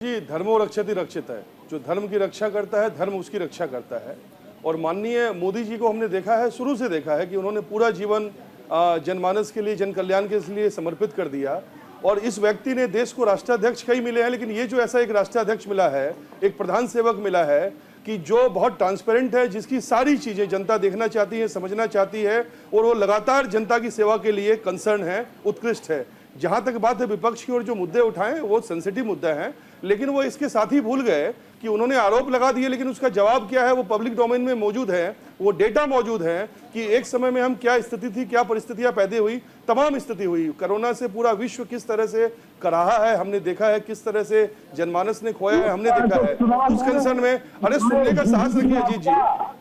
जी, धर्मो रक्षति रक्षित है। जो धर्म की रक्षा करता है, धर्म उसकी रक्षा करता है। और माननीय मोदी जी को हमने देखा है, शुरू से देखा है कि उन्होंने पूरा जीवन जनमानस के लिए, जन कल्याण के लिए समर्पित कर दिया। और इस व्यक्ति ने देश को राष्ट्राध्यक्ष कई मिले हैं, लेकिन ये जो ऐसा एक राष्ट्राध्यक्ष मिला है, एक प्रधान सेवक मिला है कि जो बहुत ट्रांसपेरेंट है, जिसकी सारी चीजें जनता देखना चाहती है, समझना चाहती है, और वो लगातार जनता की सेवा के लिए कंसर्न है, उत्कृष्ट है। जहां तक बात है विपक्ष की ओर जो मुद्दे उठाए वो सेंसिटिव मुद्दा है, लेकिन वो इसके साथ ही भूल गए कि उन्होंने आरोप लगा दिए, लेकिन उसका जवाब क्या है वो पब्लिक डोमेन में मौजूद है, वो डेटा मौजूद है कि एक समय में हम क्या स्थिति थी, क्या परिस्थितियां पैदा हुई, तमाम स्थिति हुई। कोरोना से पूरा विश्व किस तरह से कराहा है, हमने देखा है, किस तरह से जनमानस ने खोया है, हमने देखा है। उस कंसर्न में, अरे सुनने का साहस रखिए अजीत जी,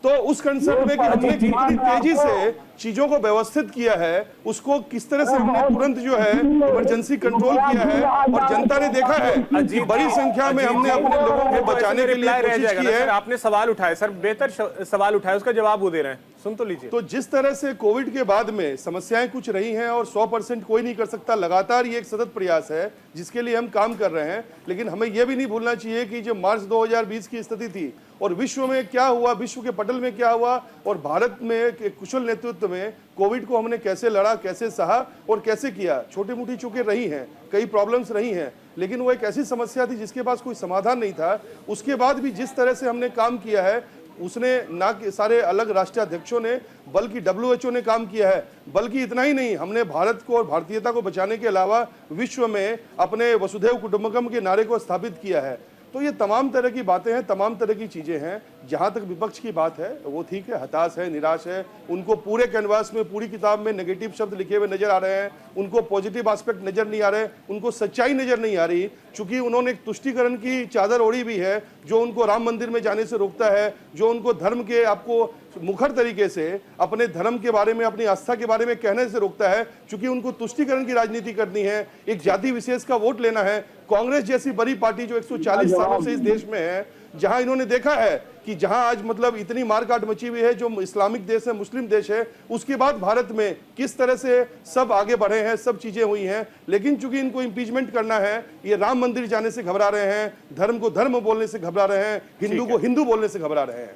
तो उस कंसर्न में कि हमने कितनी तेजी से चीजों को व्यवस्थित किया है, उसको किस तरह से हमने तुरंत जो है इमरजेंसी कंट्रोल किया है, और जनता ने देखा है कि बड़ी संख्या में हमने अपने लोगों को बचाने के लिए कोशिश की है। आपने सवाल उठाए सर, बेहतर सवाल उठाए, उसका जवाब वो दे रहे हैं, सुन तो लीजिए। तो जिस तरह से कोविड के बाद में समस्याएं कुछ रही हैं और 100% कोई नहीं कर सकता, लगातार ये एक सतत प्रयास है जिसके लिए हम काम कर रहे हैं। लेकिन हमें यह भी नहीं भूलना चाहिए कि जो मार्च 2020 की स्थिति थी और विश्व में क्या हुआ, विश्व के पटल में क्या हुआ, और भारत में एक कुशल नेतृत्व में कोविड को हमने कैसे लड़ा, कैसे सहा और कैसे किया। छोटी मोटी चूकें रही हैं, कई प्रॉब्लम्स रही हैं, लेकिन वो एक ऐसी समस्या थी जिसके पास कोई समाधान नहीं था। उसके बाद भी जिस तरह से हमने काम किया है, उसने ना कि सारे अलग राष्ट्राध्यक्षों ने, बल्कि WHO ने काम किया है। बल्कि इतना ही नहीं, हमने भारत को और भारतीयता को बचाने के अलावा विश्व में अपने वसुधैव कुटुंबकम के नारे को स्थापित किया है। तो ये तमाम तरह की बातें हैं, तमाम तरह की चीजें हैं। जहां तक विपक्ष की बात है वो ठीक है, हताश है, निराश है। उनको पूरे कैनवास में, पूरी किताब में नेगेटिव शब्द लिखे हुए नजर आ रहे हैं, उनको पॉजिटिव एस्पेक्ट नजर नहीं आ रहे, उनको सच्चाई नजर नहीं आ रही, क्योंकि उन्होंने एक तुष्टीकरण की चादर ओढ़ी भी है जो उनको राम मंदिर में जाने से रोकता है, जो उनको धर्म के, आपको मुखर तरीके से अपने धर्म के बारे में, अपनी आस्था के बारे में कहने से रोकता है, क्योंकि उनको तुष्टीकरण की राजनीति करनी है, एक जाति विशेष का वोट लेना है। कांग्रेस जैसी बड़ी पार्टी जो 140 सालों से इस देश में है, जहां इन्होंने देखा है कि जहां आज मतलब इतनी मारकाट मची हुई है, जो इस्लामिक देश है, मुस्लिम देश है, उसके बाद भारत में किस तरह से सब आगे बढ़े हैं, सब चीजें हुई हैं। लेकिन चूंकि इनको इंपीचमेंट करना है, ये राम मंदिर जाने से घबरा रहे हैं, धर्म को धर्म बोलने से घबरा रहे हैं, हिंदू को हिंदू बोलने से घबरा रहे हैं।